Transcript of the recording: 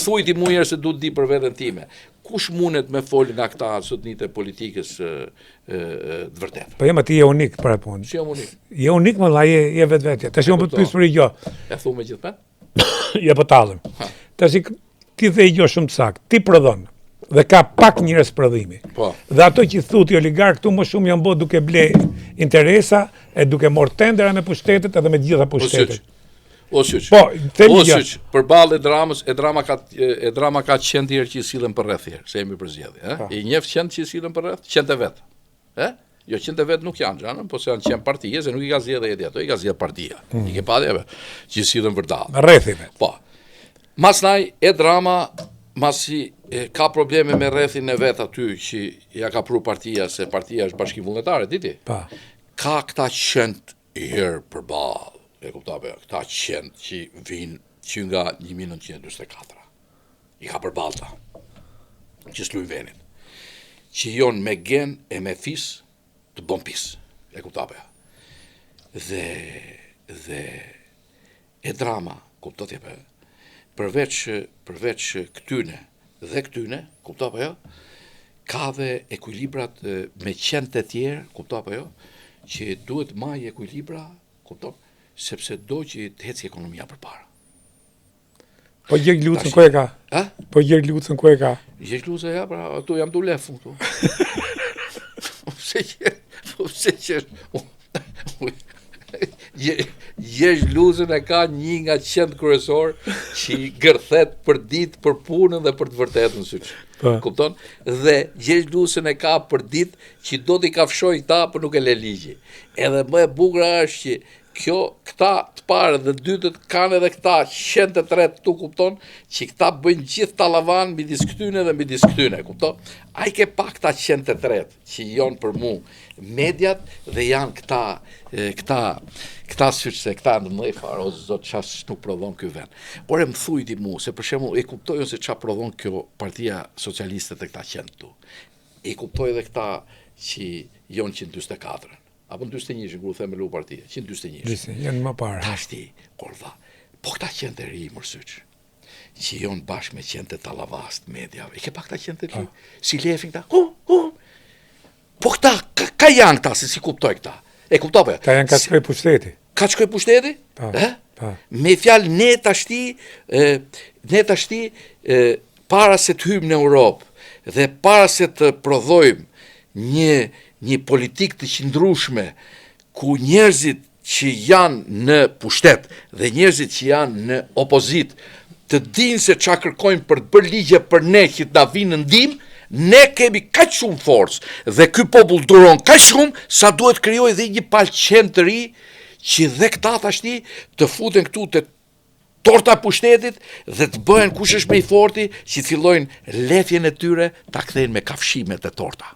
Thuaj ti mua se du të di për veten time. Kush mundet me fol nga këta sotnit e politikës të vërtetë? Po jam ti je unik para punë. Si jam unik? Je unik më valla, je vetvetja. Tash unë po të pyes për gjë. E thu me gjithë Ja po tallem. Tash ti the gjë shumë të saktë. Ti prodhon dhe ka pak njerëz prodhimi. Po. Dhe ato që thuti oligark këtu më shumë janë bë duke ble interesa e duke marrë tendera me pushtetet edhe me të gjitha pushtetet. O syç. Po, o syç, përballë dramës, e drama ka qenë herë që i sillen për rreth herë, se jemi për zgjedhje, ë? I njeh qenë që i sillen për rreth, qenë vet. Ë? Jo qenë vet nuk janë, xhanën, po se janë qenë partie, se nuk i ka zgjedhë edhe ato, i ka zgjedhë partia. I ke padë që i sillen vërdall. Rrethive. Po. Masnaj e drama masi ka probleme me rrethin e vet aty që ja ka pru partia, se partia është bashki vullnetare, diti? Pa. Ka këta qend herë përballë. E kuptave, këta qend që vinë që nga 1924. I ka përbalta, që s'luj venin. Që jonë me gen e me fis të bon pis. E kuptave. Dhe e drama, kuptove, përveç këtyne, kuptove, ka dhe ekuilibrat me qend të tjerë, kuptove, që duhet maj ekuilibra, kuptove, sepse do që të heci ekonomia për para. Po Gjergj Lucën ku e ka? Ha? Po Gjergj Lucën ku e ka? Gjergj Lucën ja, pra, tu jam du lefun këtu. Pse që Gjergj Lucën e ka një nga qend kryesor që gërthet për ditë, për punën dhe për të vërtetën syç. Kupton? Dhe Gjergj Lucën e ka për ditë që do t'i kafshoj ta, por nuk e le ligji. Edhe më e bukur është që këta të parë dhe dytët kanë edhe këta qend të tretë tu, kupton, që këta bëjnë gjithë tallavan midis këtyne dhe midis këtyne, kupton? Ai ke pak këta qend të tretë që janë për mu mediat dhe janë këta syç se këta në mëdhej fare, o zot ças nuk prodhon ky vend. Por e më thuj ti mu se për shembull e kuptojnë se çfarë prodhon kjo Partia Socialiste të këta qend tu. E kuptoj edhe këta që janë 144. Apo në 21, kur u them me lu partia, 121. Janë më parë. Tashti, korva, po këta qend e ri mërsyç, që jonë bashkë me qend e tallavast mediave, i ke pak këta qend e ri, si lefin këta, po këta, ka janë këta, se si kuptoj këta, e kuptove? Këta janë ka shkoj pushteti. Ka shkoj pushteti? Me fjalë ne tashti, para se të hymë në Europë dhe para se të prodhojmë një politik të qëndrueshme ku njerëzit që janë në pushtet dhe njerëzit që janë në opozit të dinë se çka kërkojnë për të bërë ligje për ne që të na vinë në ndihmë, ne kemi kaq shumë forcë dhe ky popull duron kaq shumë sa duhet krijojë dhe një palë qend të ri që dhe këta tashti të futen këtu te torta pushtetit dhe të bëhen kush është më i forti që fillojnë lefjen e tyre ta kthejnë me kafshimet e torta.